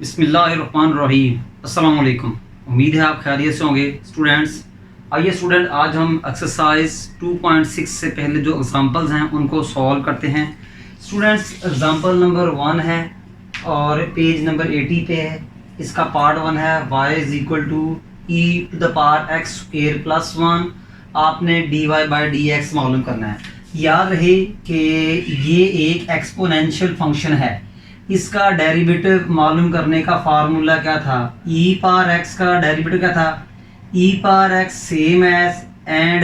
बिस्मिल्लाहिर्रहमानिर्रहीम। अस्सलाम वालेकुम। उम्मीद है आप खैरियत से होंगे स्टूडेंट्स। आइए स्टूडेंट, आज हम एक्सरसाइज 2.6 से पहले जो एग्जांपल्स हैं उनको सॉल्व करते हैं। स्टूडेंट्स, एग्जांपल नंबर 1 है और पेज नंबर 80 पे है। इसका पार्ट 1 है y is equal to E to the power X square plus 1। आपने dy बाई डी एक्स मालूम करना है। याद रहे कि ये एक एक्सपोनेंशियल फंक्शन है। इसका डेरिवेटिव मालूम करने का फार्मूला क्या था? e पावर x का डेरिवेटिव क्या था? e power x same as and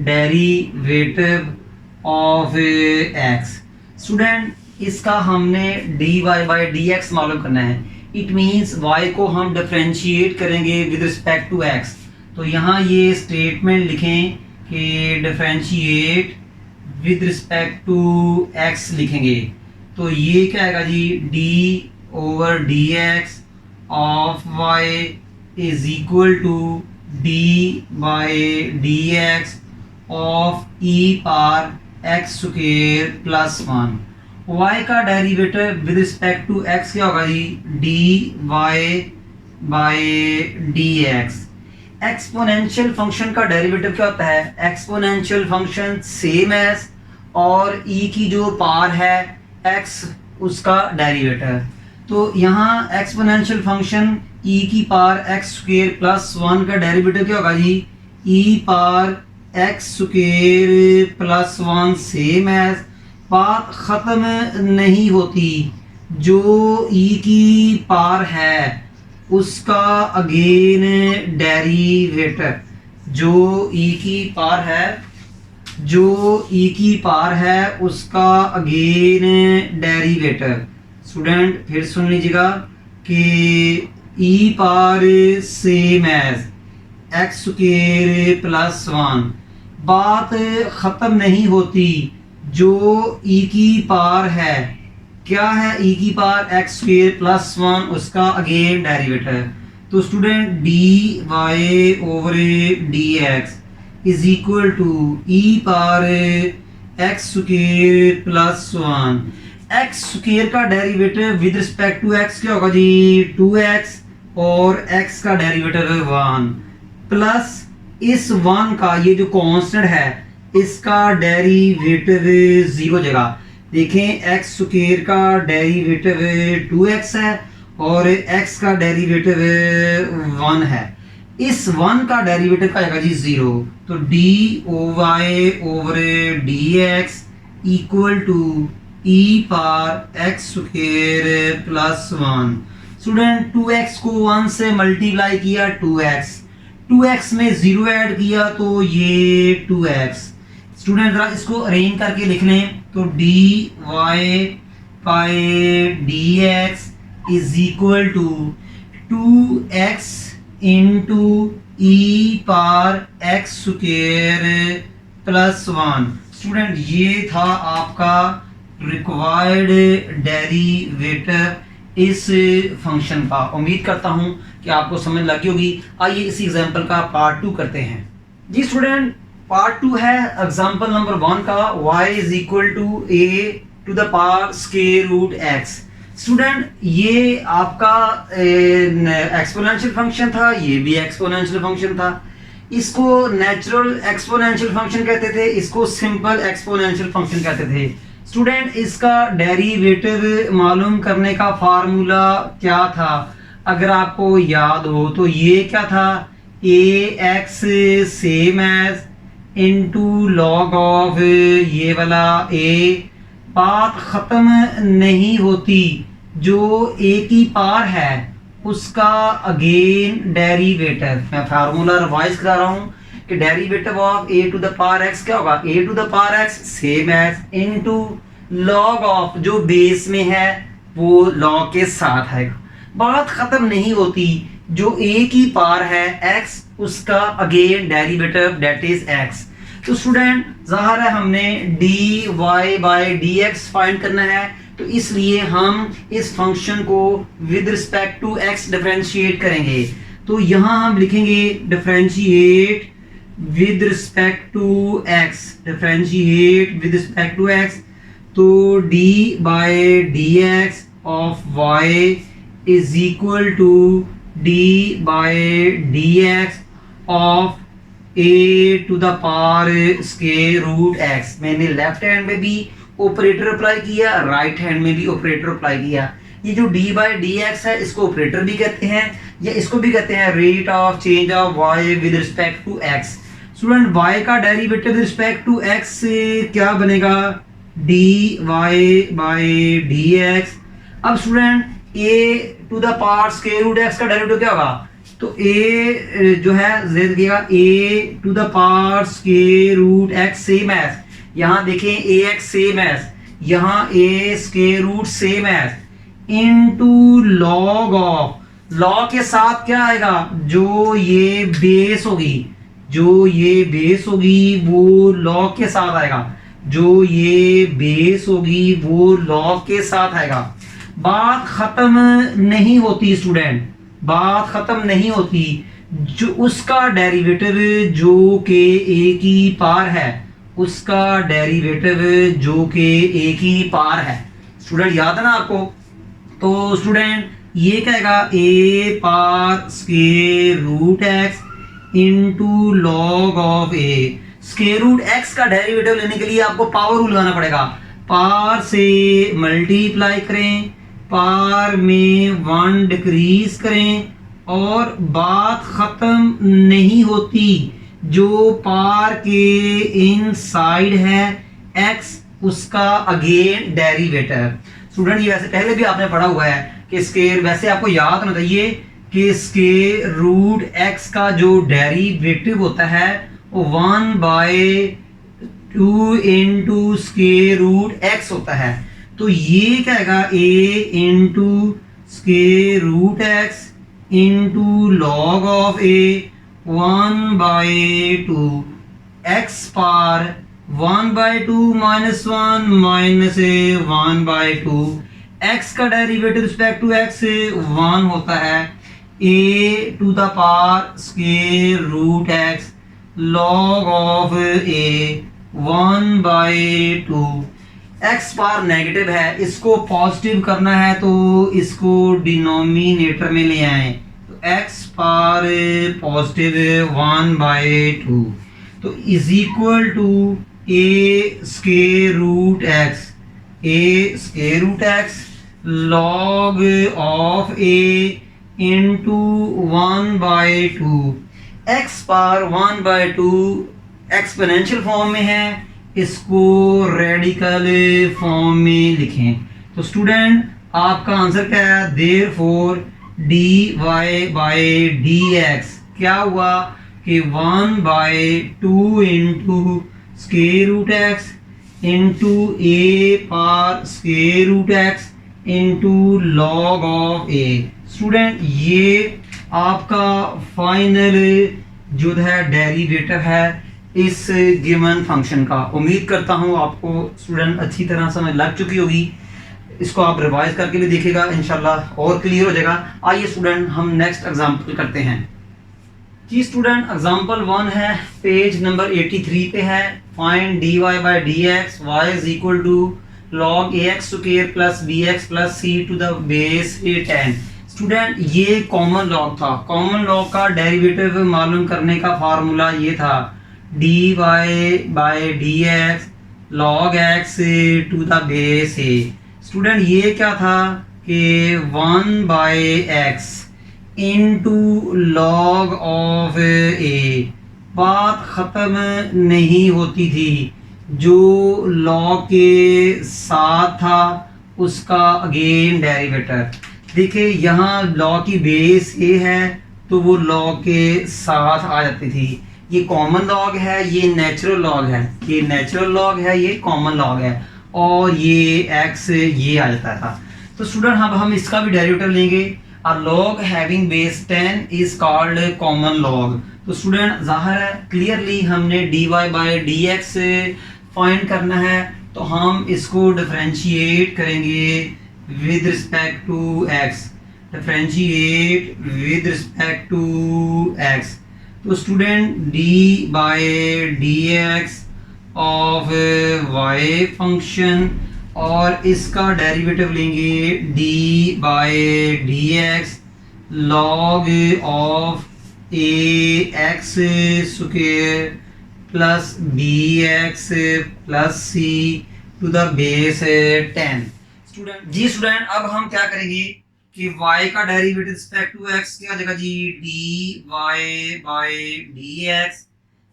derivative of x। Student, इसका हमने dy बाई डी एक्स मालूम करना है। इट मीन्स y को हम डिफरेंशिएट करेंगे विद रिस्पेक्ट टू x। तो यहाँ ये स्टेटमेंट लिखें कि differentiate with respect to x लिखेंगे। तो ये क्या आएगा जी? d over D x of y is equal to d by D x of e power x square plus 1। y का derivative with respect to x क्या होगा जी? dy by D X. Exponential function का derivative क्या होता है? Exponential function same as और e की जो पावर है x उसका डेरिवेटिव। तो यहाँ एक्सपोनेंशियल फंक्शन e की पावर x स्क्वायर प्लस 1 का डेरिवेटिव क्या होगा जी? e power x square plus 1 same as. बात ख़त्म नहीं होती, जो e की पावर है उसका अगेन डेरिवेटिव। जो e की पावर है उसका अगेन डेरिवेटिव। स्टूडेंट फिर सुन लीजिएगा कि e power same as X square plus 1। बात ख़त्म नहीं होती, जो e की पावर है क्या है? e की पावर एक्स स्क्वायर प्लस 1 उसका अगेन डेरिवेटिव। तो student dy over D X is equal to e power X square plus 1। X square का derivative with respect to x क्या होगा जी? 2x और x का डेरिवेटिव 1 प्लस इस 1 का ये जो कांस्टेंट है इसका डेरिवेटिव 0 जगह। देखें, x स्क्वायर का डेरिवेटिव 2x है और x का डेरिवेटिव 1 है। इस 1 का डेरिवेटिव का आएगा जी 0। तो dy over D X equal to e power x square plus 1। Student 2x को 1 से मल्टीप्लाई किया 2x में 0 ऐड किया तो ये 2x। स्टूडेंट जरा इसको अरेंज करके लिख लें। तो dy by D X is equal to 2x into e power x square plus 1। Student ये था आपका रिक्वायर्ड डेरिवेटिव इस फंक्शन का। उम्मीद करता हूं कि आपको समझ लगी होगी। आइए इसी एग्जांपल का पार्ट 2 करते हैं। जी स्टूडेंट, पार्ट 2 है एग्जांपल नंबर 1 का y is equal to a to the power square root x। Student ये आपका एक्सपोनेंशियल फंक्शन था, ये भी एक्सपोनेंशियल फंक्शन था। इसको नेचुरल एक्सपोनेंशियल फंक्शन कहते थे, इसको सिंपल एक्सपोनेंशियल फंक्शन कहते थे। स्टूडेंट इसका डेरिवेटिव मालूम करने का फार्मूला क्या था? अगर आपको याद हो तो ये क्या था? ax same as into log of ये वाला a। बात खत्म नहीं होती, जो a की पावर है उसका अगेन डेरिवेटिव। मैं फार्मूला रिवाइज करा रहा हूं कि derivative of a to the power x क्या होगा? a to the power x same as into log of जो बेस में है वो लॉग के साथ है। बात खत्म नहीं होती, जो a की पावर है x उसका again derivative that is x। तो स्टूडेंट ज़ाहिर है हमने dy by D x find करना है, तो इसलिए हम इस फंक्शन को with respect to x differentiate करेंगे। तो यहाँ हम लिखेंगे differentiate with respect to x, differentiate with respect to x। तो d by D x of y is equal to D by D x of A to the power square root X. मैंने left hand में भी operator apply किया, right hand में भी operator apply किया। ये जो डी बाय डी एक्स है इसको ऑपरेटर भी कहते हैं या इसको भी कहते हैं rate of change of Y with respect to X. Student Y का derivative with respect to x से क्या बनेगा, D Y by D X. अब student A to the power square root X का डेरिवेटिव क्या होगा, तो ए जो है दिखेगा A to the power square root X same as, यहाँ देखें ए एक्स सेम एज, यहाँ A square root same as into log of, log के साथ क्या आएगा, जो ये बेस होगी, जो ये बेस होगी वो लॉग के साथ आएगा, जो ये बेस होगी वो लॉग के साथ आएगा। बात खत्म नहीं होती स्टूडेंट, बात खत्म नहीं होती, जो उसका डेरिवेटिव जो के ए की पार है, उसका डेरिवेटिव जो के ए की पार है। स्टूडेंट याद है ना आपको, तो स्टूडेंट ये कहेगा A power square root X into log of A. Square root X का डेरिवेटिव लेने के लिए आपको पावर रूल लगाना पड़ेगा, पार से मल्टीप्लाई करें, पार में 1 डिक्रीज करें और बात खत्म नहीं होती, जो पार के इनसाइड है x उसका अगेन डेरिवेटिव। स्टूडेंट ये वैसे पहले भी आपने पढ़ा हुआ है कि स्क्वायर, वैसे आपको याद होना चाहिए कि स्क्वायर रूट x का जो डेरिवेटिव होता है वो 1/2 इंटू स्क्वायर रूट x होता है। तो ये कहेगा a into square root X into log of a 1/2 x power 1/2 minus 1 minus 1/2 x का डेरिवेटिव रिस्पेक्ट टू x 1 होता है, a to the power square root x log of a 1/2। x power negative है, इसको positive करना है तो इसको denominator में ले आए, तो x पार पॉजिटिव 1/2 तो is equal to a square root x, a square root x log of a into 1/2। x power 1/2 exponential form में है, इसको रेडिकल फॉर्म में लिखें। तो स्टूडेंट आपका आंसर क्या है, therefore D Y by D x क्या हुआ कि 1/2 into square root X into A power square root X into log of A. Student ये आपका फाइनल जो है डेरिवेटिव है इस गिवन फंक्शन का। उम्मीद करता हूँ आपको स्टूडेंट अच्छी तरह समझ लग चुकी होगी, इसको आप रिवाइज करके भी देखिएगा, इंशाल्लाह और क्लियर हो जाएगा। आइए स्टूडेंट हम नेक्स्ट एग्जांपल करते हैं। जी स्टूडेंट एग्जांपल 1 है, पेज नंबर 83 पे है। Find D Y by D X Y is equal to log A x square plus B x plus C to the base 10। Student ये कॉमन लॉग था, common log का derivative मालूम करने का formula ये था D Y by D X log X to the base A. Student ये क्या था कि 1/x इंटू लॉग ऑफ ए। बात ख़त्म नहीं होती थी, जो लॉग के साथ था उसका अगेन डेरिवेटिव। देखिए यहाँ लॉग की बेस ए है तो वो लॉग के साथ आ जाती थी। ये कॉमन लॉग है, ये नेचुरल लॉग है, ये नेचुरल लॉग है, ये कॉमन लॉग है और ये x ये आ जाता था। तो स्टूडेंट अब हम इसका भी डेरिवेटिव लेंगे। A log having base 10 is called common log. तो स्टूडेंट जाहिर है क्लियरली हमने D Y by D x find करना है, तो हम इसको डिफरेंशिएट करेंगे with respect to x, differentiate with respect to x। तो student D by D x of y function और इसका डेरिवेटिव लेंगे D by D X log of A x square plus B x plus C to the base 10। Student ji student अब हम क्या करेंगे कि y का डेरिवेटिव रिस्पेक्ट टू x क्या आ जाएगा जी D Y by D X.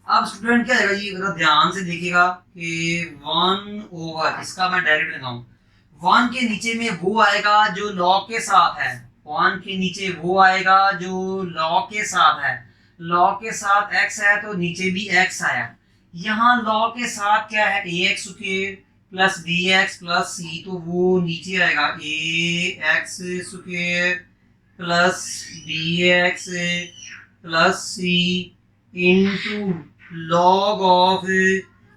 अब स्टूडेंट क्या आएगा जी जरा ध्यान से देखिएगा कि 1 ओवर इसका मैं डेरिवेटिव लगाऊं 1 के नीचे में वो आएगा जो लॉग के साथ है 1 के नीचे वो आएगा जो लॉग के साथ है लॉग के साथ x है तो नीचे भी x आया यहाँ लॉग के साथ क्या है ax square plus B x plus c तो वो नीचे आएगा a x square plus B x plus c into log of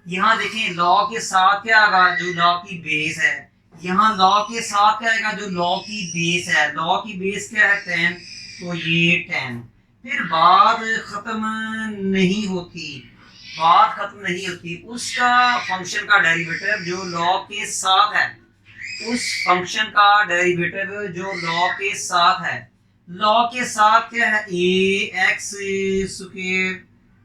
यहाँ देखें लॉग के साथ क्या आएगा जो लॉग की बेस है यहाँ लॉग के साथ क्या आएगा जो लॉग की बेस है लॉग की बेस क्या है 10 तो ये 10 फिर बात खत्म नहीं होती बात खत्म नहीं होती उसका फंक्शन का डेरिवेटिव जो लॉग के साथ है उस फंक्शन का डेरिवेटिव जो लॉग के साथ है लॉग के साथ क्या है a x square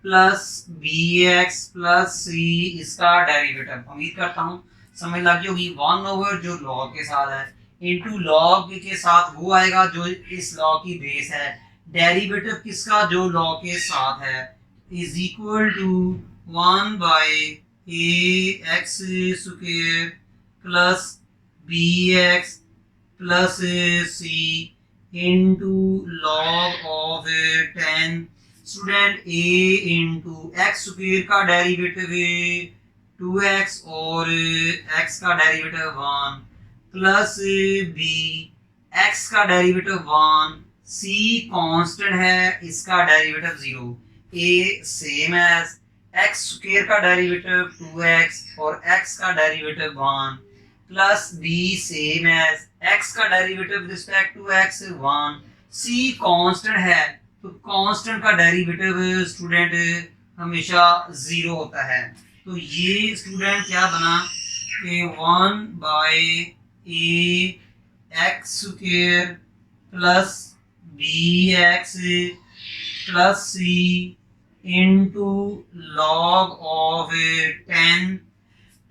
plus B x plus c इसका डेरिवेटिव उम्मीद करता हूँ समझ लगी होगी 1 ओवर जो लॉग के साथ है इनटू लॉग के साथ वो आएगा जो इस लॉग की बेस है डेरिवेटिव किसका जो लॉग के साथ है is equal to 1 by ax square plus bx plus c into log of 10 student a into x square का डेरिवेटिव 2x और x का डेरिवेटिव 1 प्लस b x का डेरिवेटिव 1 c कांस्टेंट है इसका derivative 0 a same as x square का derivative 2x और x का derivative 1 plus b same as x का derivative respect to x 1 c constant है तो कांस्टेंट का डेरिवेटिव स्टूडेंट हमेशा 0 होता है तो ये स्टूडेंट क्या बना कि 1 by a x square plus bx plus c into log of 10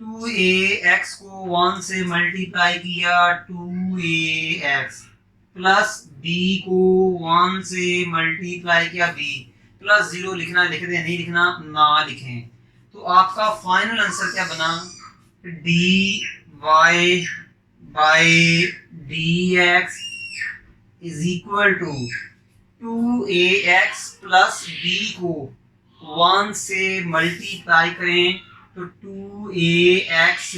2ax को 1 से मल्टीप्लाई किया 2ax प्लस b को 1 से मल्टीप्लाई किया b प्लस 0 लिखना लिख दे नहीं लिखना ना लिखें तो आपका फाइनल आंसर क्या बना dy by dx is equal to 2ax plus b को 1 से मल्टीप्लाई करें तो 2ax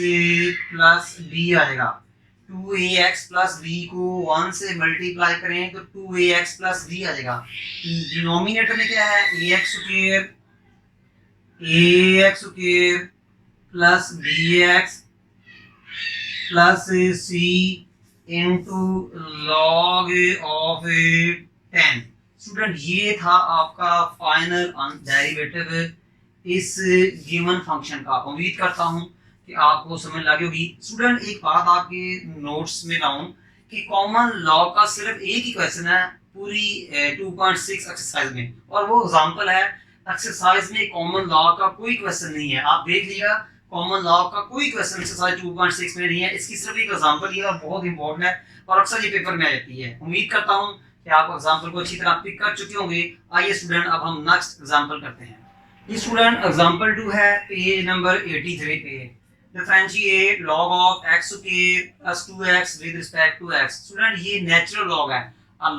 प्लस b आएगा 2ax प्लस b को 1 से मल्टीप्लाई करें तो 2ax प्लस b आएगा डिनोमिनेटर में क्या है ax square plus bx plus c into log of 10 student ये था आपका फाइनल डेरिवेटिव इस गिवन फंक्शन का उम्मीद करता हूं कि आपको समझ लगी होगी स्टूडेंट एक बात आपके नोट्स में लाऊं कि कॉमन लॉ का सिर्फ एक ही क्वेश्चन है पूरी 2.6 एक्सरसाइज में और वो एग्जांपल है एक्सरसाइज में कॉमन लॉ का कोई क्वेश्चन नहीं है आप देख लीजिएगा कॉमन लॉ का कोई क्वेश्चन एक्सरसाइज 2.6 में नहीं है इसकी सिर्फ एक एग्जांपल ही है और बहुत इंपॉर्टेंट है और अक्सर ये पेपर में आ जाती है उम्मीद करता हूं कि आप एग्जांपल को अच्छी तरह पिक कर चुके होंगे आइए स्टूडेंट अब हम नेक्स्ट एग्जांपल करते हैं ये स्टूडेंट एग्जांपल 2 है पेज नंबर 83 पे differentiate log of x square plus 2x with respect to x student ये नेचुरल लॉग है a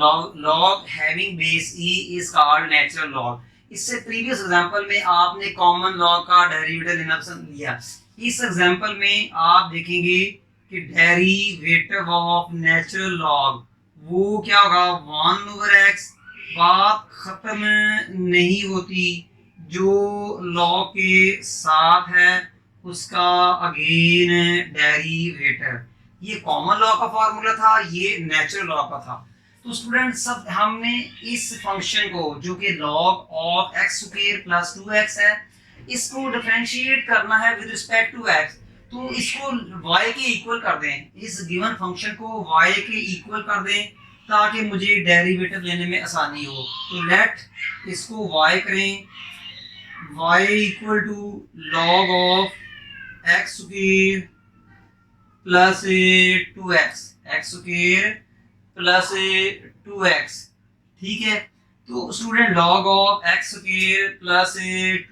log having base e is called natural log इससे प्रीवियस एग्जांपल में आपने कॉमन लॉग का derivative लेना पसंद लिया इस एग्जांपल में आप देखेंगे कि डेरिवेटिव ऑफ नेचुरल लॉग वो क्या होगा 1 ओवर x बात खत्म नहीं होती जो लॉग के साथ है उसका अगेन डेरिवेटिव ये कॉमन लॉ का फॉर्मूला था ये नेचुरल लॉ का था तो स्टूडेंट सब हमने इस फंक्शन को जो कि log of x square plus 2x है इसको डिफरेंशिएट करना है विद रिस्पेक्ट टू x तो इसको y के इक्वल कर दें, इस गिवन फंक्शन को y के इक्वल कर दें ताकि मुझे डेरिवेटिव लेने में आसानी हो। तो लेट इसको y करें, y equal to log of x square plus 2x, x square plus 2x, ठीक है। तो student log of x square plus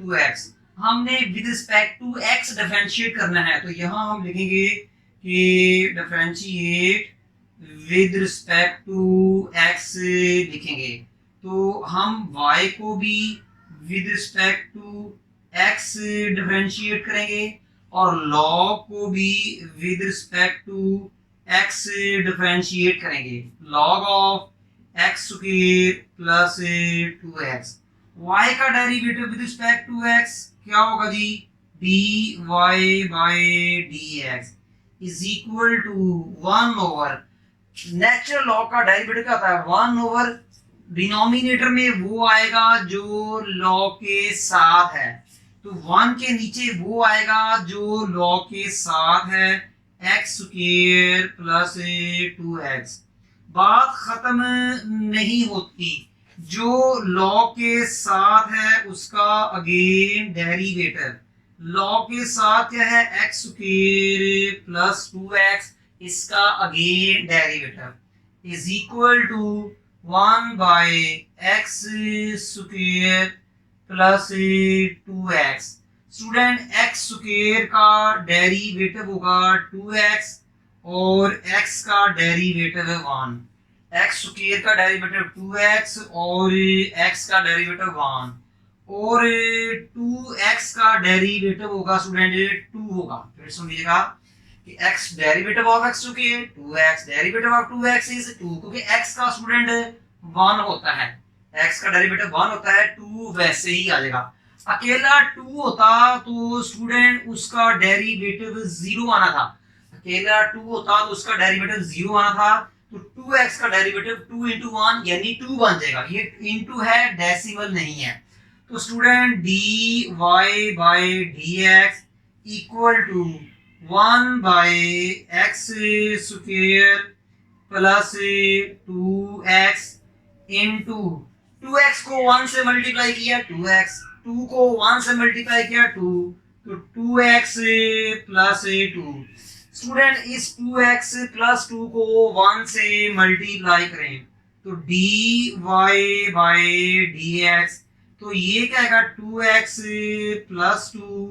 2x हमने with respect to x differentiate करना है, तो यहाँ हम लिखेंगे कि differentiate with respect to x लिखेंगे। तो हम y को भी with respect to x differentiate करेंगे और लॉग को भी with respect to x differentiate करेंगे। Log of x square plus 2x, y का derivative with respect to x क्या होगा जी, dy by dx is equal to 1 over natural log का डेरिवेटिव क्या होता है, 1 ओवर डिनोमिनेटर में वो आएगा जो लॉग के साथ है, तो 1 के नीचे वो आएगा जो लॉग के साथ है, एक्स स्क्वायर प्लस 2x। बात खत्म नहीं होती, जो लॉग के साथ है उसका अगेन डेरिवेटिव, लॉग के साथ क्या है एक्स स्क्वायर प्लस 2x, इसका again derivative is equal to 1 by X square plus 2x। Student x square का डेरिवेटिव होगा 2x और x का डेरिवेटिव है 1, एक्स स्क्वायर का डेरिवेटिव 2x और x का डेरिवेटिव 1 और 2x का डेरिवेटिव होगा स्टूडेंट 2 होगा। फिर सुनिएगा कि x derivative of x square 2x, derivative of 2x is 2, क्योंकि x का स्टूडेंट 1 होता है, x का डेरिवेटिव 1 होता है, 2 वैसे ही आ जाएगा। अकेला 2 होता तो स्टूडेंट उसका डेरिवेटिव 0 आना था, अकेला 2 होता तो उसका डेरिवेटिव 0 आना था, तो 2x का डेरिवेटिव 2 into 1 यानी 2 बन जाएगा, ये इनटू है डेसिमल नहीं है। तो student dy by dx equal to 1 by X square plus 2x into 2x को 1 से मल्टीप्लाई किया 2x, 2 को 1 से मल्टीप्लाई किया 2, तो 2x प्लस 2। स्टूडेंट इस 2x प्लस 2 को 1 से मल्टीप्लाई करें तो dy बाय dx, तो ये क्या आएगा 2x plus 2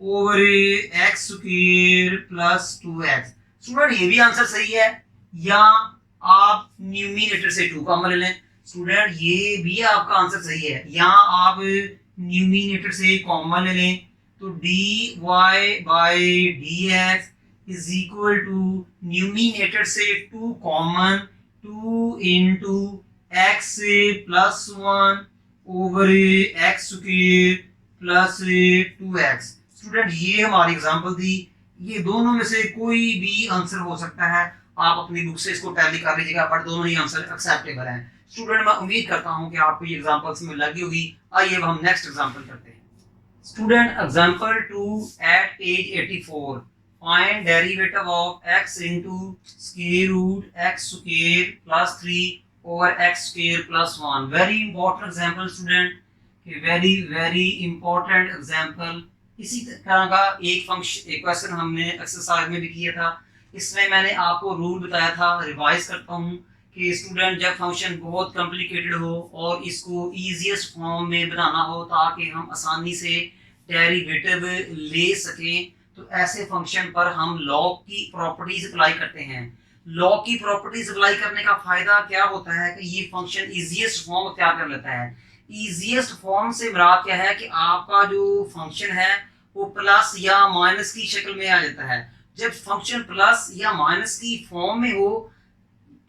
over x square plus 2x। Student ये भी आंसर सही है, या आप न्यूमिनेटर से 2 कॉमन ले लें, स्टूडेंट ये भी आपका आंसर सही है, या आप न्यूमिनेटर से कॉमन ले लें, तो dy by dx is equal to numerator से 2 common 2 into X plus 1 over x square plus 2x। Student ये हमारी एग्जांपल थी, ये दोनों में से कोई भी आंसर हो सकता है, आप अपनी बुक से इसको टैली कर लीजिएगा, बट दोनों ही आंसर एक्सेप्टेबल हैं। स्टूडेंट मैं उम्मीद करता हूं कि आपको ये एग्जांपल्स में लगी होगी। आइए अब हम नेक्स्ट एग्जांपल करते हैं। Student example 2 at page 84, find derivative of x into square root x square plus 3 over x square plus 1। Very important example student, very important example. इसी तरह का एक क्वेश्चन हमने एक्सरसाइज में भी किया था, इसमें मैंने आपको रूल बताया था, रिवाइज करता हूँ कि स्टूडेंट जब फंक्शन बहुत कॉम्प्लिकेटेड हो और इसको इजीएस्ट फॉर्म में बनाना हो ताकि हम आसानी से डेरिवेटिव ले सकें, तो ऐसे फंक्शन पर हम लॉग की प्रॉपर्टीज अप्लाई करते हैं। लॉग की प्रॉपर्टीज अप्लाई करने का फायदा क्या होता है कि ये फंक्शन इजीएस्ट फॉर्म अख्तियार कर लेता है। इजीएस्ट फॉर्म से मुराद क्या है कि आपका जो फंक्शन है वो प्लस या माइनस की शक्ल में आ जाता है। जब फंक्शन प्लस या माइनस की फॉर्म में हो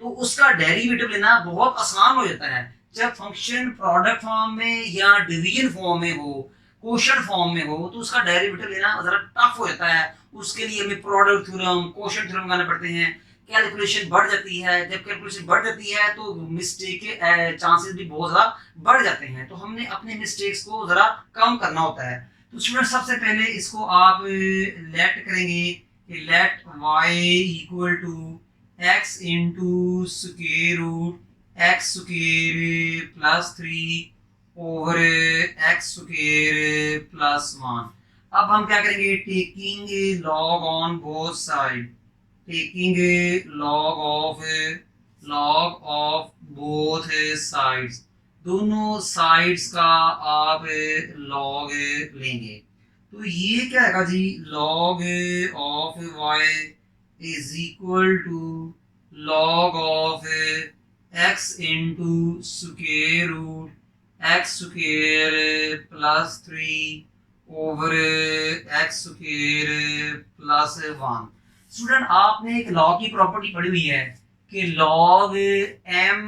तो उसका डेरिवेटिव लेना बहुत आसान हो जाता है। जब फंक्शन प्रोडक्ट फॉर्म में या डिवीजन फॉर्म में हो, क्वोशंट फॉर्म में हो, तो उसका डेरिवेटिव लेना जरा टफ हो जाता है। उसके लिए हमें प्रोडक्ट थ्योरम, क्वोशंट थ्योरम लगाने पड़ते हैं, कैलकुलेशन बढ़ जाती है। जब कैलकुलेशन बढ़ जाती है तो मिस्टेक के चांसेस भी बहुत ज़्यादा बढ़ जाते हैं, तो हमने अपने मिस्टेक्स को ज़रा कम करना होता है। तो स्टूडेंट सबसे पहले इसको आप लेट करेंगे कि let y equal to x into square root x square plus 3 over x square plus 1। अब हम क्या करेंगे, taking log on both side, taking log of both sides, दोनों साइड्स का आप लॉग लेंगे। तो ये क्या है जी, log of y is equal to log of x into square root x square plus 3 over x square plus 1। Student आपने एक लॉग की प्रॉपर्टी पढ़ी हुई है कि log m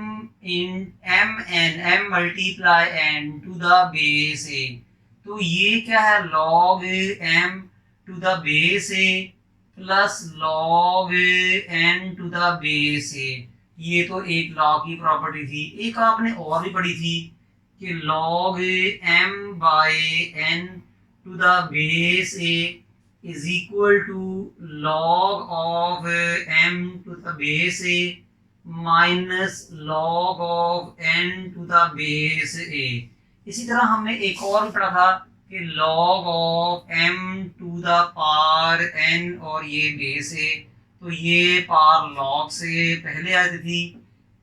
multiply n to the base a। तो ये क्या है, log m to the base a plus log n to the base a। ये तो एक लॉग की प्रॉपर्टी थी। एक आपने और भी पढ़ी थी कि log m by n to the base a is equal to log of m to the base a minus log of n to the base a। इसी तरह हमने एक और भी पढ़ा था कि log of m to the power n, और ये बेस है तो ये पावर log से पहले आती थी,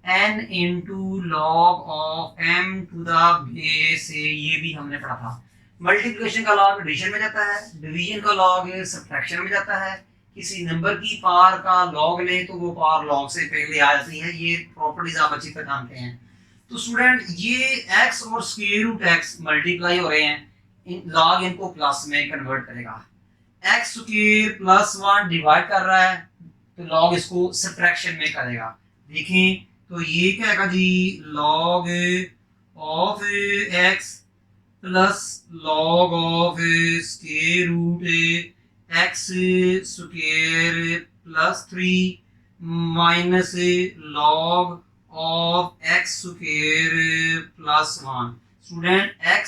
n into log of m to the base a, ये भी हमने पढ़ा था। मल्टीप्लिकेशन का लॉग एडिशन में जाता है, डिवीजन का लॉग सब्ट्रैक्शन में जाता है। किसी नंबर की पावर का लॉग ले तो वो पावर लॉग से पहले आ जाती है। ये प्रॉपर्टीज आप अच्छी तरह जानते हैं। तो स्टूडेंट ये x और स्क्वायर रूट x मल्टीप्लाई हो रहे हैं, लॉग इनको प्लस में कन्वर्ट करेगा। x स्क्वायर प्लस 1 डिवाइड कर रहा है तो लॉग इसको सब्ट्रैक्शन में करेगा। देखें तो ये क्या है जी, log of x plus log of square root x square plus 3 minus log of x square plus 1। Student x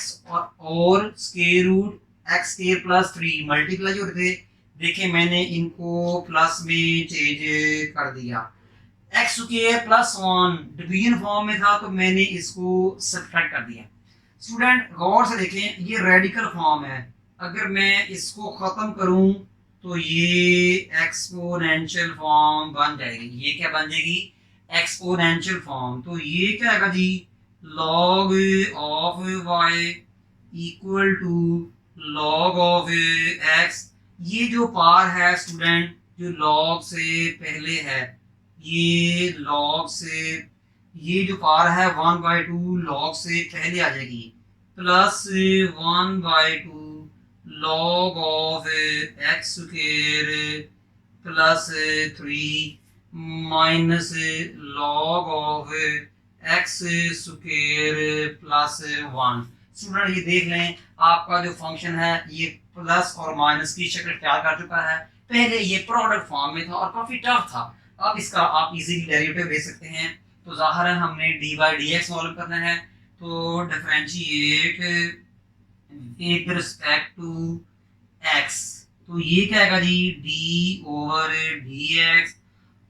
और square root x square plus 3 multiply हो रहे थे, देखिए मैंने इनको प्लस में चेंज कर दिया। X square plus 1 division form में था तो मैंने इसको सब्ट्रैक्ट कर दिया। स्टूडेंट गौर से देखें, ये रेडिकल फॉर्म है। अगर मैं इसको खत्म करूं तो ये एक्सपोनेंशियल फॉर्म बन जाएगी। ये क्या बन जाएगी, एक्सपोनेंशियल फॉर्म। तो ये क्या है जी, log of y equal to log of x। ये जो पावर है स्टूडेंट, जो लॉग से पहले है, ये लॉग से, ये जो पावर है 1/2 लॉग से पहले आ जाएगी, plus 1/2 log of x square plus 3 minus log of x square plus 1। Student ये देख लें, आपका जो फंक्शन है ये प्लस और माइनस की शक्ल क्या कर चुका है। पहले ये प्रोडक्ट फॉर्म में था और काफी टफ था, अब इसका आप इजीली डेरिवेटिव ले सकते हैं। तो जाहिर है हमने d by D x solve करना है, तो differentiate with respect to x. तो ये क्या आएगा जी, d over D x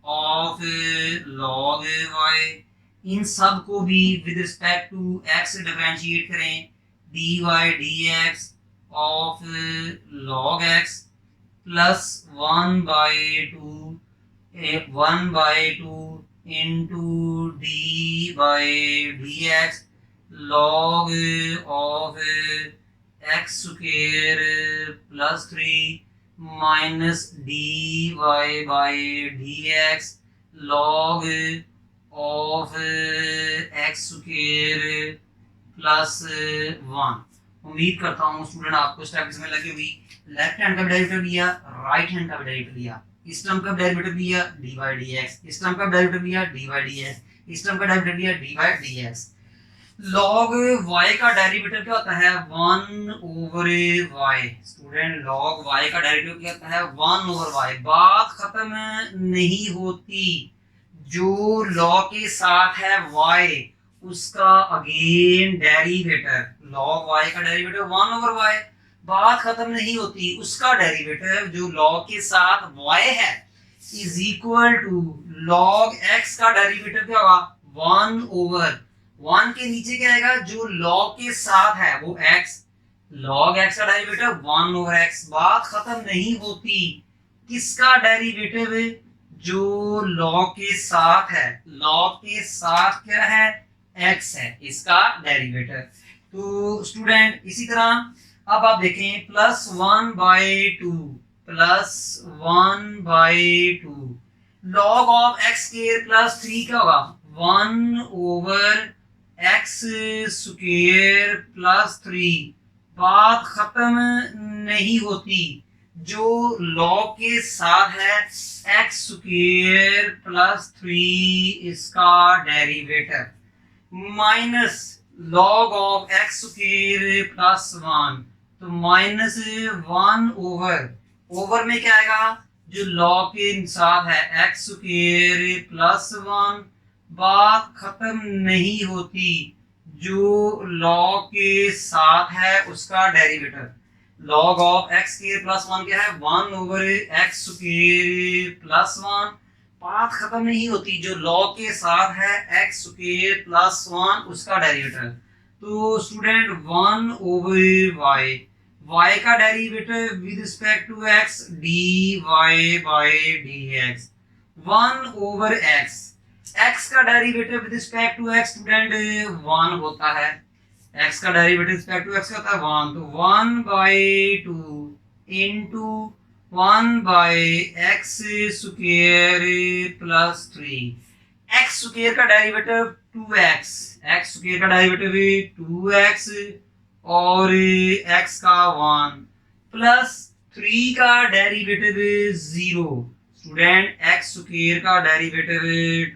of log y. इन सब को भी विद रिस्पेक्ट टू एक्स से डिफरेंशिएट करें, d y d x of log x plus 1/2 into d by dx log of x square plus 3 minus dy by dx log of x square plus 1। उम्मीद करता हूँ student आपको steps में लगी हुई। Left hand का derivative लिया, right hand का डेरिवेटिव लिया, इस टर्म का डेरिवेटिव लिया dy dx, इस टर्म का डेरिवेटिव लिया dy dx, इस टर्म का डेरिवेटिव लिया dy dx। log y का डेरिवेटिव क्या होता है, 1 over y। Student log y का डेरिवेटिव क्या होता है, 1 ओवर y। बात खत्म नहीं होती, जो log के साथ है y उसका अगेन डेरिवेटिव, log y का डेरिवेटिव 1 ओवर y। बात खत्म नहीं होती, उसका डेरिवेटिव जो log के साथ y है is equal to log x का डेरिवेटिव क्या होगा 1/1 के नीचे क्या आएगा जो log के साथ है वो x, log x का डेरिवेटिव 1/x। बात खत्म नहीं होती, किसका डेरिवेटिव जो log के साथ है, log के साथ क्या है x है, इसका डेरिवेटिव। तो स्टूडेंट इसी तरह अब आप देखें +1/2 +1/2 log of x square plus 3 क्या होगा 1/x स्क्वायर प्लस 3। बात खत्म नहीं होती, जो log के साथ है x स्क्वायर प्लस 3 इसका derivative minus log of x square plus 1, तो -1 ओवर में क्या आएगा जो log के साथ है x स्क्वायर प्लस 1। बात खत्म नहीं होती, जो log के साथ है उसका derivative log of x square plus 1 क्या है 1/x स्क्वायर प्लस 1। बात खत्म नहीं होती, जो log के साथ है x स्क्वायर प्लस 1 उसका डेरिवेटिव। तो स्टूडेंट 1/y, y का derivative with respect to x dy by dx 1/x, x का derivative with respect to x student 1 होता है, x का डेरिवेटिव रिस्पेक्ट टू x का होता है 1, तो 1/2 into 1/x square plus 3। x square का डेरिवेटिव 2x, x स्क्वायर का डेरिवेटिव 2x और x का 1 प्लस 3 का डेरिवेटिव 0। स्टूडेंट x स्क्वायर का डेरिवेटिव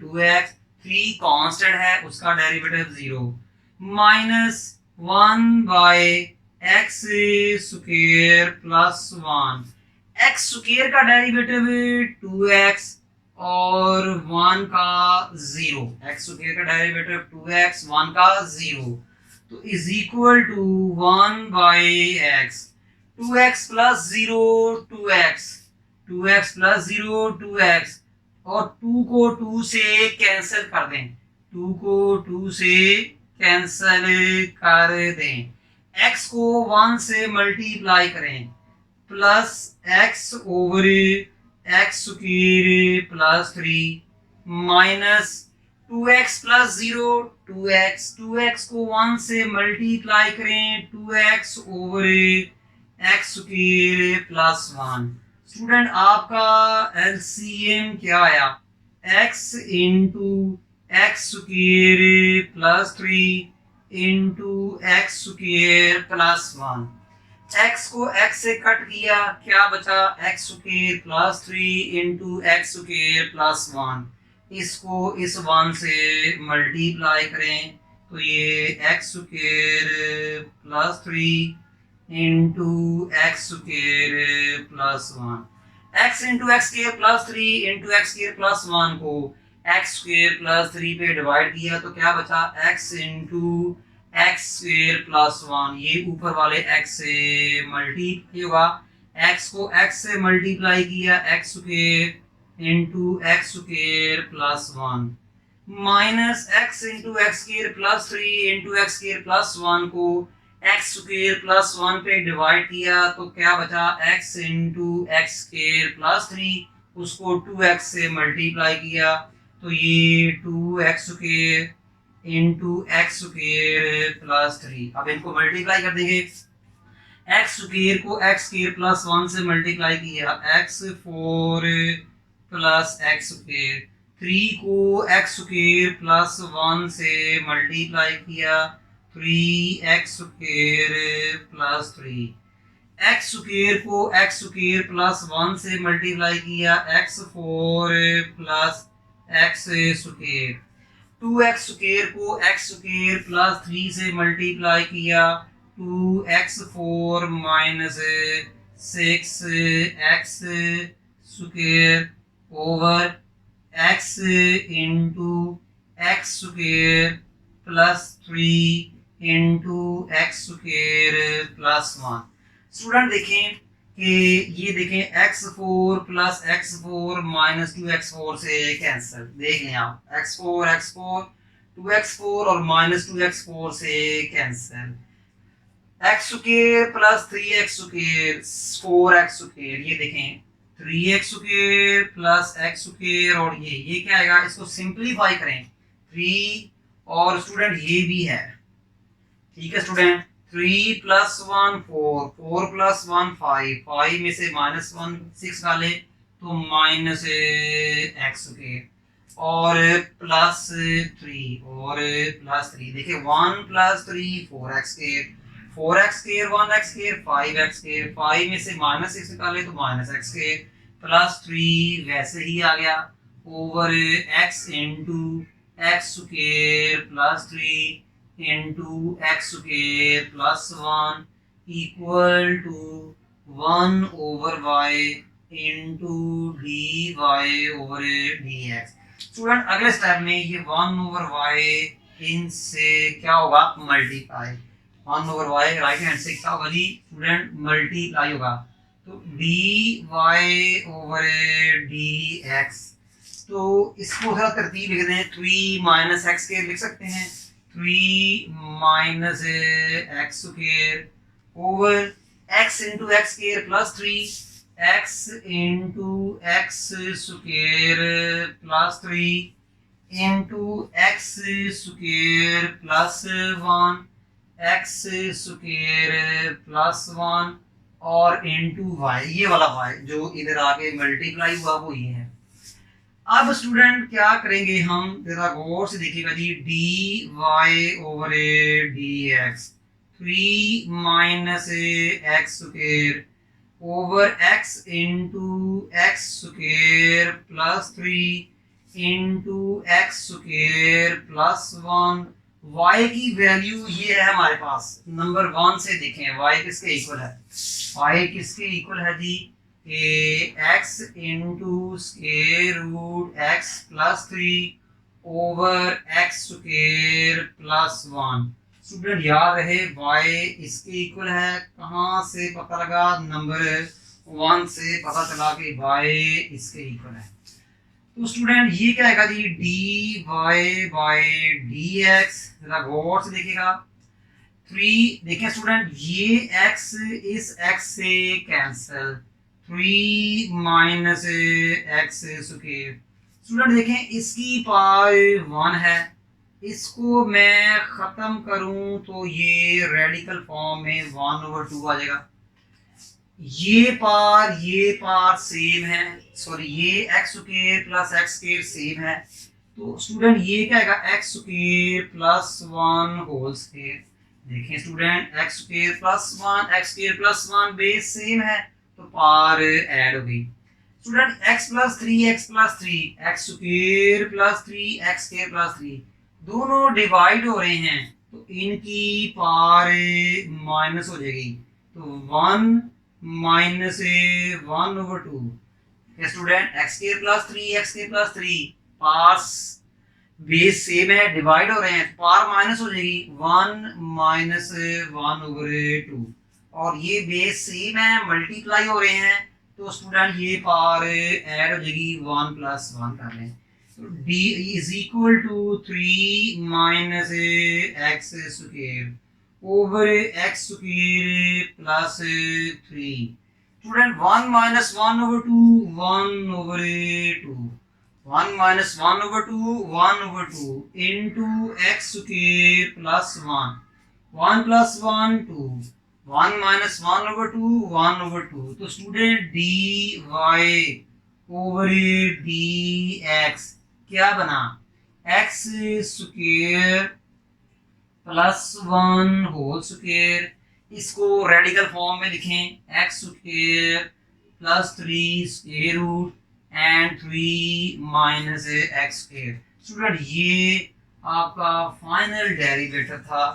2x, 3 कांस्टेंट है उसका derivative 0 minus 1/x square plus 1। x square का डेरिवेटिव 2x और 1 का 0, x स्क्वायर का डेरिवेटिव 2x 1 का 0, तो is equal to 1/x 2x plus 0 2x, 2x plus 0 2x और 2 को 2 से कैंसिल कर दें, 2 को 2 से कैंसिल कर दें, x को 1 से मल्टीप्लाई करें plus x over x square plus 3 minus 2x plus 0 2x, 2x को 1 से मल्टीप्लाई करें 2x over x square plus 1। Student आपका एलसीएम क्या आया x into x square plus 3 into x square plus 1। x को x से cut किया क्या बचा x square plus 3 into x square plus 1, इसको इस 1 से मल्टीप्लाई करें तो ये x square plus 3 into x square plus 1। x into x square plus 3 into x square plus 1 को x स्क्वायर प्लस 3 पे डिवाइड किया तो क्या बचा x into x square plus 1, ये ऊपर वाले x से मल्टीप्लाई होगा, x को x से मल्टीप्लाई किया x square into x square plus 1 minus x into x square plus 3 into x square plus 1 को एक्स स्क्वायर प्लस 1 पे डिवाइड किया तो क्या बचा x into x square plus 3, उसको 2x से मल्टीप्लाई किया तो ये 2x square into x square plus 3। अब इनको मल्टीप्लाई कर देंगे, एक्स स्क्वायर को एक्स स्क्वायर प्लस 1 से मल्टीप्लाई किया x4 प्लस एक्स स्क्वायर, 3 को एक्स स्क्वायर प्लस 1 से मल्टीप्लाई किया 3x square plus 3, x square को एक्स स्क्वायर प्लस 1 से मल्टीप्लाई किया x4 plus x square, 2x square को x स्क्वायर प्लस 3 से मल्टीप्लाई किया 2x4 minus 6x square over x into x square plus 3 into x square plus 1। Student देखें कि ये देखें x4 plus x4 minus 2x4 से cancel, देख लें आप x4 2x4 और माइनस 2x4 से cancel, x square plus 3x square 4x square, ये देखें 3x square plus x square और ये क्या आएगा, इसको सिंपलीफाई करें 3 और स्टूडेंट ये भी है, ठीक है स्टूडेंट 3 प्लस 1 4 4 प्लस 1 5 5 में से माइनस 1 6 डाले तो माइनस x स्क्वायर और प्लस 3 और प्लस 3, देखिए 1 plus 3 4x square 4x square 1x square 5x square 5 में से माइनस 6 निकाले तो माइनस x स्क्वायर प्लस 3 वैसे ही आ गया over x into x square plus 3 into x square plus 1 equal to 1 over y into D Y over D X. Student अगले step में ये 1 ओवर y इनसे क्या होगा multiply, 1 over y right hand से क्या होगा जी स्टूडेंट मल्टीप्लाई होगा, तो D Y over D X. तो इसको थोड़ा तरतीब लिख दें, 3 माइनस एक्स स्क्वायर लिख सकते हैं, 3 minus x square over x into x square plus 3 x into x square plus 3 into x square plus 1 X square plus 1 और इंटू वाई, ये वाला वाई जो इधर आके मल्टीप्लाई हुआ वो ये है। अब स्टूडेंट क्या करेंगे हम, जरा गौर से देखिएगा जी, D Y over D x 3 minus x square over x into x square plus 3 into x square plus 1। y की वैल्यू ये है हमारे पास, नंबर 1 से देखें y किसके इक्वल है, y किसके इक्वल है जी, x into square root x plus 3 over x square plus 1। Student याद रहे y इसके इक्वल है, कहाँ से पता लगा, नंबर 1 से पता चला कि y इसके इक्वल है। तो स्टूडेंट ये क्या आएगा जी, D Y by D x, जरा गौर से देखिएगा 3, देखें स्टूडेंट ये x इस x से cancel, 3 minus x square. Student देखें इसकी पावर 1 है, इसको मैं खत्म करूं तो ये रेडिकल फॉर्म में 1 ओवर 2 आ जाएगा, ये पार सेम है, सॉरी ये x square plus x square same है, तो स्टूडेंट ये क्या आएगा x square plus 1 whole square. देखें student x square plus 1 base same है तो पार ऐड हो गई। Student x plus 3 x square plus 3 x square plus 3 दोनों डिवाइड हो रहे हैं तो इनकी पार माइनस हो जाएगी, तो 1 minus 1 over 2। Student x square plus 3 x square plus 3 powers base same है, डिवाइड हो रहे हैं, पार माइनस हो जाएगी 1 माइनस 1 ओवर 2, और ये बेस सेम है मल्टीप्लाई हो रहे हैं तो स्टूडेंट ये पार ऐड हो जाएगी 1 प्लस 1 कर लें, तो d is equal to 3 minus x square over x square plus 3। Student 1 minus 1 over 2 1 over 2, 1 minus 1 over 2 1 over 2 into x square plus 1 plus 1 2, 1 minus 1 over 2 1 over 2, तो student d Y over D x क्या बना, x square plus 1 whole square, इसको radical form में लिखें x square plus 3 square root and 3 minus x square. Student ये आपका final derivative था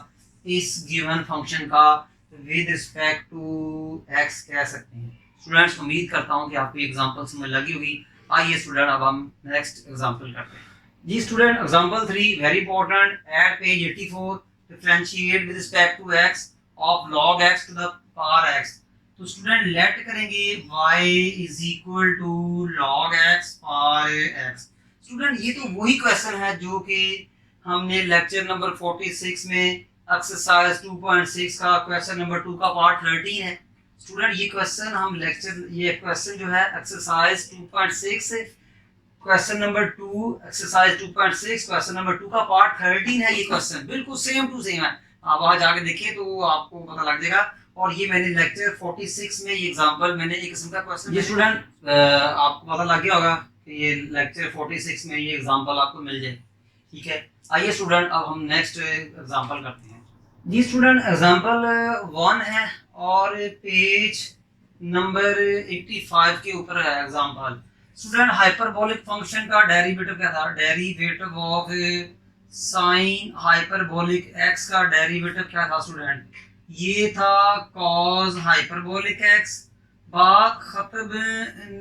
इस गिवन फंक्शन का विद रिस्पेक्ट टू एक्स कह सकते हैं। स्टूडेंट्स उम्मीद करता हूँ कि आपको एग्जांपल समझ लगी होगी। आइए स्टूडेंट अब हम नेक्स्ट एग्जांपल करते हैं जी। Student example 3 very important, at page 84 differentiate with respect to x of log x to the power x। तो स्टूडेंट लेट करेंगे y is equal to log x for x। Student ये तो वही question है जो कि हमने लेक्चर नंबर 46 में एक्सरसाइज 2.6 का क्वेश्चन नंबर 2 का पार्ट 13 है। स्टूडेंट ये क्वेश्चन जो है exercise 2.6 question number 2 exercise 2.6 question number 2 का पार्ट 13 है। ये क्वेश्चन बिल्कुल सेम टू सेम है, आप वहां जाके देखिए तो आपको पता लग जाएगा। और ये मैंने लेक्चर 46 में ये एग्जांपल मैंने एक किस्म का क्वेश्चन, ये स्टूडेंट आपको पता लग गया होगा कि ये लेक्चर 46 में ये एग्जांपल आपको मिल जाए। ठीक है, आइए स्टूडेंट अब हम नेक्स्ट एग्जांपल करते हैं। जी स्टूडेंट एग्जांपल 1 है और पेज नंबर 85 के ऊपर है एग्जांपल। स्टूडेंट हाइपरबोलिक फंक्शन का डेरिवेटिव क्या था? Derivative of sine hyperbolic x का डेरिवेटिव क्या था स्टूडेंट? ये था कॉस हाइपरबोलिक एक्स। बात खत्म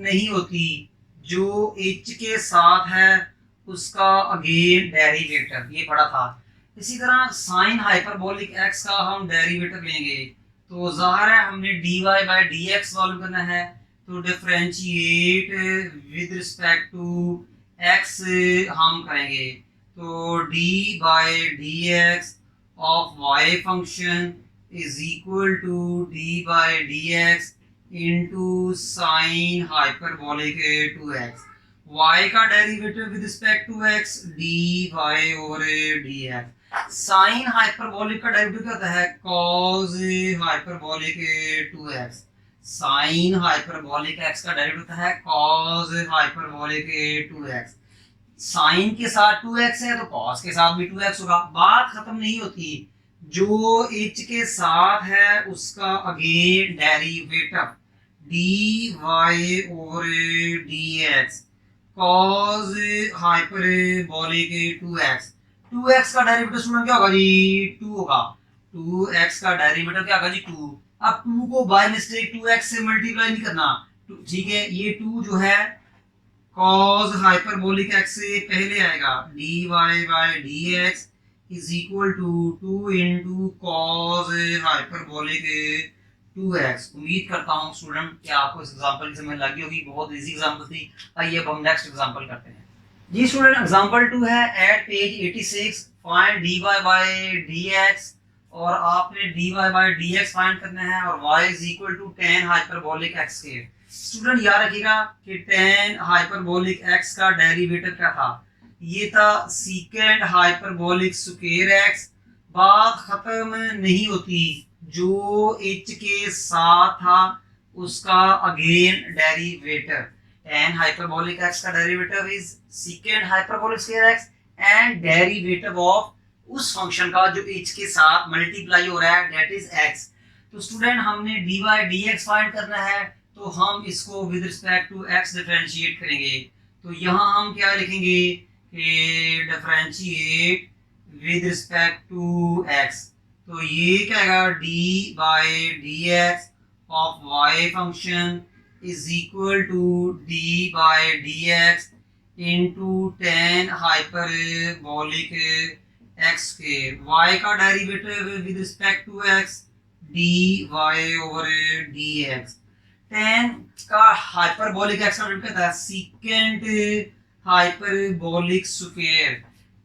नहीं होती, जो एच के साथ है उसका अगेन डेरिवेटिव, ये पढ़ा था। इसी तरह साइन हाइपरबोलिक एक्स का हम डेरिवेटिव लेंगे तो जाहिर है हमने dy बाय dx सॉल्व करना है, तो differentiate with respect to x हम करेंगे। तो d by dx of y function is equal to d by dx into sine hyperbolic 2x। y का derivative with respect to x dy over dx। Sine hyperbolic का derivative क्या होता है? cos hyperbolic 2x। Sine hyperbolic x का derivative होता है cos hyperbolic 2x। Sign के साथ 2x है तो cos के साथ भी 2x होगा। बात खत्म नहीं होती, जो h के साथ है उसका again derivative dy over dx cos hyperbolic 2x। 2x का डेरिवेटिव स्टूडेंट क्या होगा जी? 2 होगा। 2x का डेरिवेटिव क्या होगा जी? 2। अब 2 को बाय मिस्टेक 2x से मल्टीप्लाई नहीं करना, ठीक है। ये 2 जो है cos हाइपरबोलिक x से पहले आएगा, dy by dx is equal to 2 into cos hyperbolic 2x। उम्मीद करता हूँ स्टूडेंट कि आपको इस एग्जांपल की समझ लगी होगी, बहुत इजी एग्जांपल थी। आइए अब हम नेक्स्ट एग्जांपल करते हैं। जी स्टूडेंट एग्जांपल 2 है at page 86 find dy by dx, और आपने dy बाय dx फाइंड करना है और y is equal to tan hyperbolic x square. Student याद रखिएगा कि tan हाइपरबोलिक x का डेरिवेटिव क्या था? ये था सीकेंड हाइपरबोलिक स्क्वायर x। बात खत्म नहीं होती, जो h के साथ था उसका again derivative. tan hyperbolic x का derivative is secant hyperbolic square x and derivative of उस फंक्शन का जो h के साथ मल्टीप्लाई हो रहा है, दैट इज x। तो स्टूडेंट हमने dy dx फाइंड करना है, तो हम इसको with respect to x differentiate करेंगे। तो यहाँ हम क्या लिखेंगे कि differentiate with respect to x। तो ये क्या आएगा? dy dx of y function is equal to d by dx into tan hyperbolic x square। y का derivative with respect to x dy over dx। tan का hyperbolic x का derivative क्या था? secant hyperbolic square.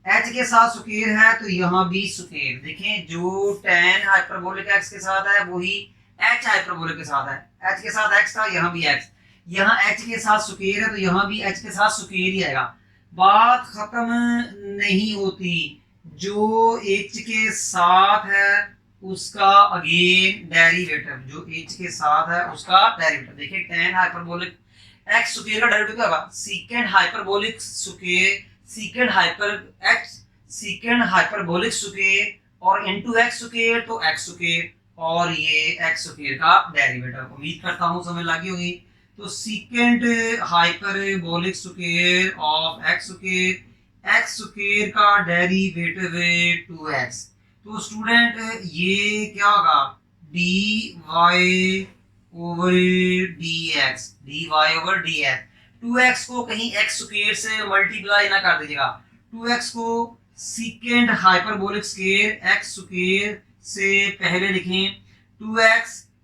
h के साथ square है तो यहाँ भी स्क्वायर। देखें जो tan हाइपरबोलिक x के साथ है वही h हाइपरबोलिक के साथ है। h के साथ x था, यहाँ भी x। यहाँ h के साथ स्क्वायर है तो यहाँ भी h के साथ स्क्वायर ही आएगा। बात खत्म नहीं होती, जो h के साथ है उसका अगेन डेरिवेटिव, जो h के साथ है उसका डेरिवेटिव। देखिए tan हाइपरबोलिक x स्क्वायर का डेरिवेटिव क्या होगा? सीकेंड हाइपरबोलिक स्क्वायर, सीकेंड हाइपरबोलिक स्क्वायर और इनटू x स्क्वायर तो x स्क्वायर और ये x स्क्वायर का डेरिवेटिव। उम्मीद करता हूँ समझ लगी होगी। तो secant hyperbolic square of x square का डेरिवेटिव है 2x। तो स्टूडेंट ये क्या होगा? dy over dx। 2x को कहीं x स्क्वायर से मल्टीप्लाई ना कर दीजिएगा। 2x को secant hyperbolic square x square से पहले लिखें। 2x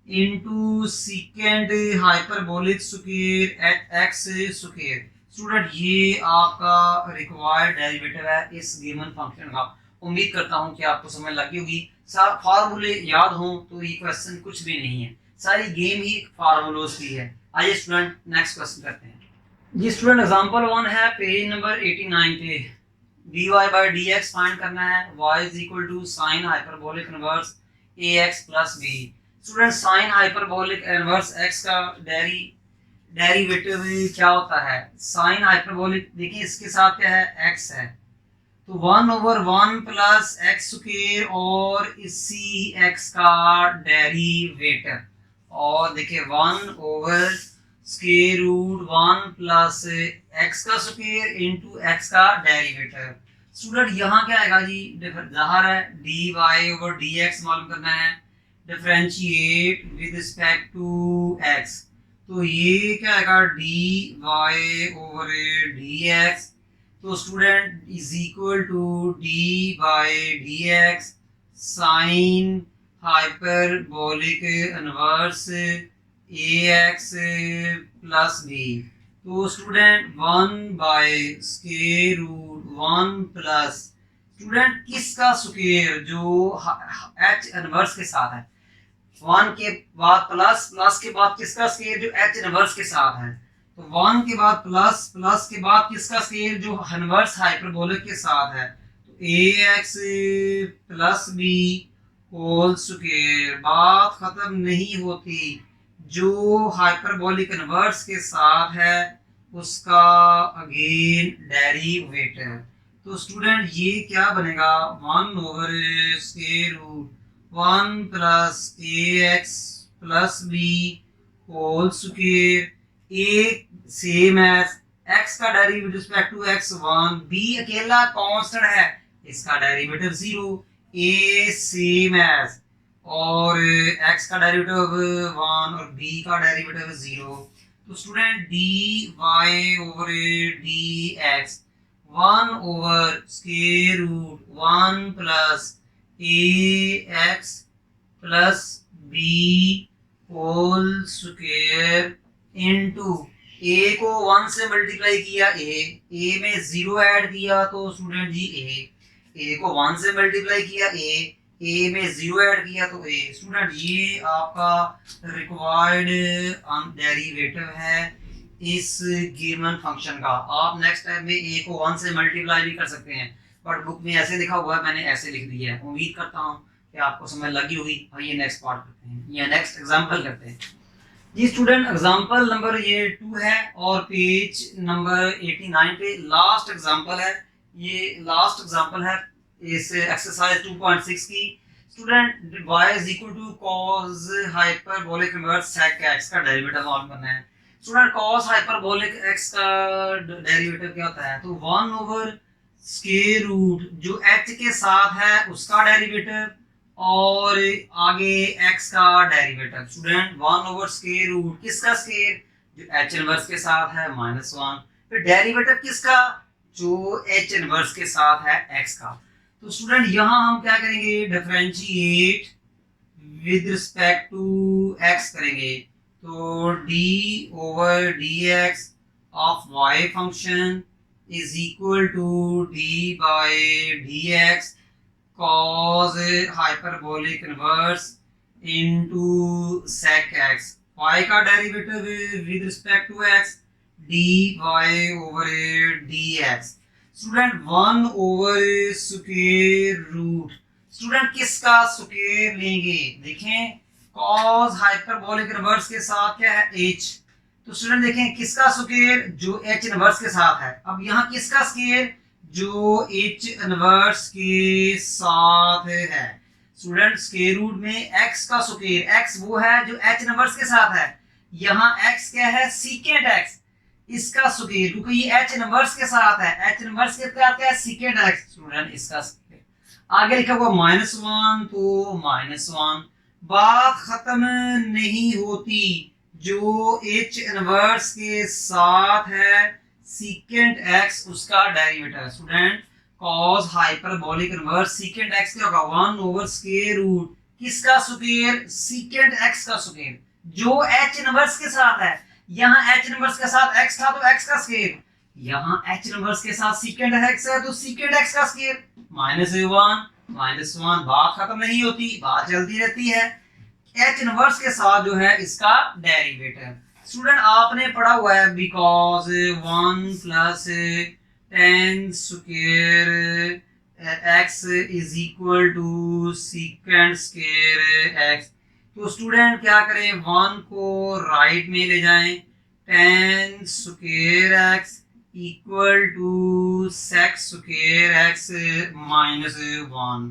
into सीकेंड hyperbolic square x square. Student ये आपका रिक्वायर्ड डेरिवेटिव है इस गिवन फंक्शन का। उम्मीद करता हूँ कि आपको समझ लगी होगी। फार्मूले याद हो तो ये क्वेश्चन कुछ भी नहीं है, सारी गेम ही फार्मूलोज की है। आइए स्टूडेंट नेक्स्ट क्वेश्चन करते हैं। जी स्टूडेंट एग्जांपल 1 है पेज नंबर 89 पे। dy by D x find करना है। y is equal to sine hyperbolic inverse ax plus b। Student sine hyperbolic inverse x का डेरिवेटिव क्या होता है? साइन हाइपरबोलिक देखिए इसके साथ क्या है, x है, तो 1/1 प्लस एक्स स्क्वायर और इसी x का डेरिवेटिव, और देखिए 1/√1 प्लस एक्स का स्क्वायर इंटू एक्स का डेरिवेटिव। स्टूडेंट यहाँ क्या आएगा जी, जाहिर है dy ओवर dx मालूम करना है, differentiate with respect to x, तो ये क्या आएगा dy ओवर dx, तो student is equal to d by D x sine hyperbolic inverse ax plus b। तो स्टूडेंट 1/√1 प्लस, स्टूडेंट किसका स्क्वायर, जो h इनवर्स के साथ है, 1 के बाद प्लस, प्लस के बाद किसका स्क्वायर जो h इनवर्स के साथ है, तो 1 के बाद प्लस, प्लस के बाद किसका स्क्वायर जो इनवर्स हाइपरबोलिक के साथ है, तो ax plus b whole square. बात खत्म नहीं होती, जो हाइपरबोलिक इनवर्स के साथ है उसका अगेन डेरिवेटिव, तो स्टूडेंट ये क्या बनेगा 1/√1 plus ax plus b whole square. A same as x का derivative respect to x 1, b अकेला कांस्टेंट है इसका डेरिवेटिव 0, a सेम एज और x का डेरिवेटिव 1 और b का डेरिवेटिव 0, तो student dy over dx 1/√1 plus ax plus b whole square into a को 1 से मल्टीप्लाई किया a में 0 ऐड किया तो स्टूडेंट जी a को 1 से मल्टीप्लाई किया a में 0 ऐड किया तो a। स्टूडेंट ये आपका रिक्वायर्ड डेरिवेटिव है इस गिवन फंक्शन का। आप नेक्स्ट टाइम में a को 1 से मल्टीप्लाई भी कर सकते हैं, बट बुक में ऐसे लिखा हुआ है, मैंने ऐसे लिख दिया है। उम्मीद करता हूँ कि आपको समझ लगी होगी। और ये नेक्स्ट पार्ट करते हैं, ये नेक्स्ट एग्जांपल करते हैं। जी स्टूडेंट एग्जांपल नंबर ये 2 है और पेज नंबर 89 पे लास्ट एग्जांपल है। ये लास्ट एग्जांपल है इस एक्सरसाइज 2.6 की। Student y is equal to cos hyperbolic inverse sec x का डेरिवेटिव मालूम करना है। स्टूडेंट cos हाइपरबोलिक x का डेरिवेटिव क्या होता है, तो 1/√, जो h के साथ है उसका डेरिवेटिव और आगे x का डेरिवेटिव। स्टूडेंट 1/√, किसका स्क्वायर जो h इनवर्स के साथ है -1, फिर डेरिवेटिव किसका जो h इनवर्स के साथ है x का। तो स्टूडेंट यहाँ हम क्या करेंगे, differentiate with respect to x करेंगे, तो d over dx of y function is equal to d by dx cos hyperbolic inverse into sec x, y का derivative with respect to x dy over dx। Student 1/√, student किसका square लेंगे, देखें cos hyperbolic inverse के साथ क्या है h, तो student देखें किसका स्क्वायर जो h इनवर्स के साथ है। अब यहाँ किसका स्क्वायर जो h इनवर्स के साथ है। स्टूडेंट स्क्वायर रूट में x का स्क्वायर, x वो है जो h इनवर्स के साथ है, यहाँ x क्या है सीकेंट x, इसका स्क्वायर क्योंकि ये h इनवर्स के साथ है, h इनवर्स के साथ क्या है सीकेंट x, स्टूडेंट इसका स्क्वायर। आगे लिखा हुआ -1 तो -1। बात खत्म नहीं होती, जो h इनवर्स के साथ है सीकेंट x उसका derivative. Student cos hyperbolic inverse secant x क्या होगा 1/√, किसका स्क्वायर, सीकेंट एक्स का स्क्वायर, जो एच इनवर्स के साथ है। यहाँ एच इनवर्स के साथ एक्स था तो एक्स का स्क्वायर, यहाँ एच इनवर्स के साथ सीकेंट एक्स है तो सीकेंट एक्स का स्क्वायर। -1 बात खत्म नहीं होती, बात चलती रहती है। एच इनवर्स के साथ जो है इसका डेरिवेटिव। स्टूडेंट आपने पढ़ा हुआ है because 1 plus tan square x is equal to secant square x. तो स्टूडेंट क्या करें, 1 को राइट में ले जाएं, tan square x equal to sec square x -1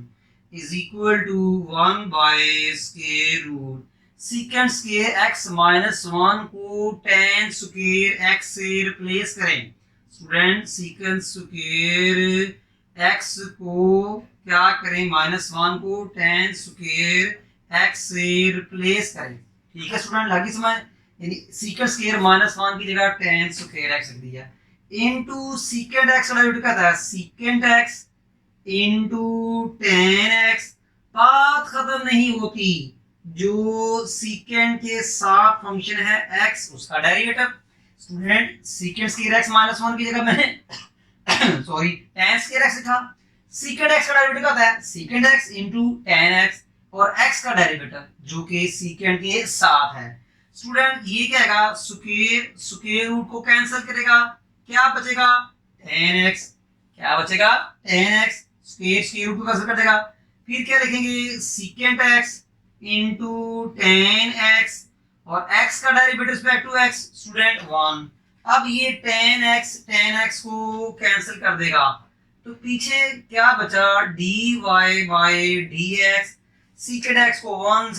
is equal to 1 by square root secant square x -1 को टेन स्क्वायर एक्स से रिप्लेस करें। स्टूडेंट सीकेंट स्क्वायर एक्स को क्या करें, -1 को टेन स्क्वायर एक्स से रिप्लेस करें। ठीक है स्टूडेंट, लगी समझ, यानी सीकेंट स्क्वायर -1 की जगह टेन स्क्वायर एक्स रख दिया इनटू सीकेंट एक्स का डेरिवेटिव क्या था, secant x into tan x. बात खत्म नहीं होती, जो सीकेंट के साथ फंक्शन है एक्स उसका derivative. Student secant square x -1 की जगह मैंने सॉरी टेन स्क्वायर एक्स लिखा। सीकेंट एक्स का डेरिवेटिव क्या होता है, secant x into tan x और एक्स का डेरिवेटिव जो कि सीकेंट के साथ है। स्टूडेंट ये क्या है, स्क्वायर रूट को कैंसिल करेगा, क्या बचेगा टेन एक्स, क्या बचेगा टेन एक्स, स्क्वायर रूट को कैंसिल कर देगा। फिर क्या लिखेंगे, secant x into tan x और x का derivative respect to x student 1। अब ये टेन एक्स को कैंसिल कर देगा तो पीछे क्या बचा, dy by D x. Secant x को 1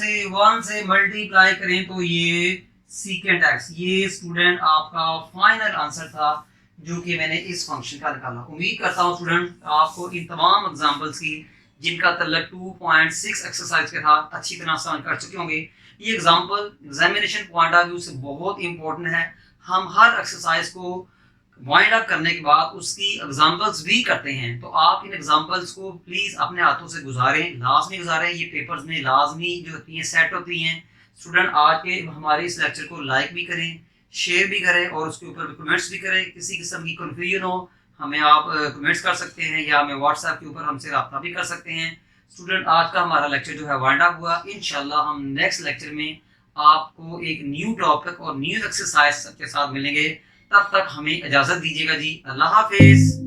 से मल्टीप्लाई करें तो ये सीकेंट एक्स। ये स्टूडेंट आपका फाइनल आंसर था जो कि मैंने इस फंक्शन का निकाला। उम्मीद करता हूँ स्टूडेंट आपको इन तमाम एग्जांपल्स की जिनका तल्लक 2.6 एक्सरसाइज के था अच्छी तरह समझ कर चुके होंगे। ये example examination point of view से बहुत इंपॉर्टेंट है। हम हर एक्सरसाइज को वाइंड अप करने के बाद उसकी एग्जांपल्स भी करते हैं, तो आप इन एग्जांपल्स को प्लीज अपने हाथों से गुजारें, लाजमी गुजारें। ये पेपर्स में लाजमी जो होती हैं सेट होती हैं। स्टूडेंट आज के हमारे इस लेक्चर को लाइक भी करें, शेयर भी करें और उसके ऊपर कमेंट्स भी करें। किसी किस्म की कन्फ्यूजन हो हमें आप कमेंट्स कर सकते हैं या हमें व्हाट्सएप के ऊपर हमसे रब्ता भी कर सकते हैं। स्टूडेंट आज का हमारा लेक्चर जो है वाइंड अप हुआ। इंशाल्लाह हम नेक्स्ट लेक्चर में आपको एक न्यू टॉपिक और न्यू एक्सरसाइज के साथ मिलेंगे। तब तक हमें इजाजत दीजिएगा जी, अल्लाह हाफिज।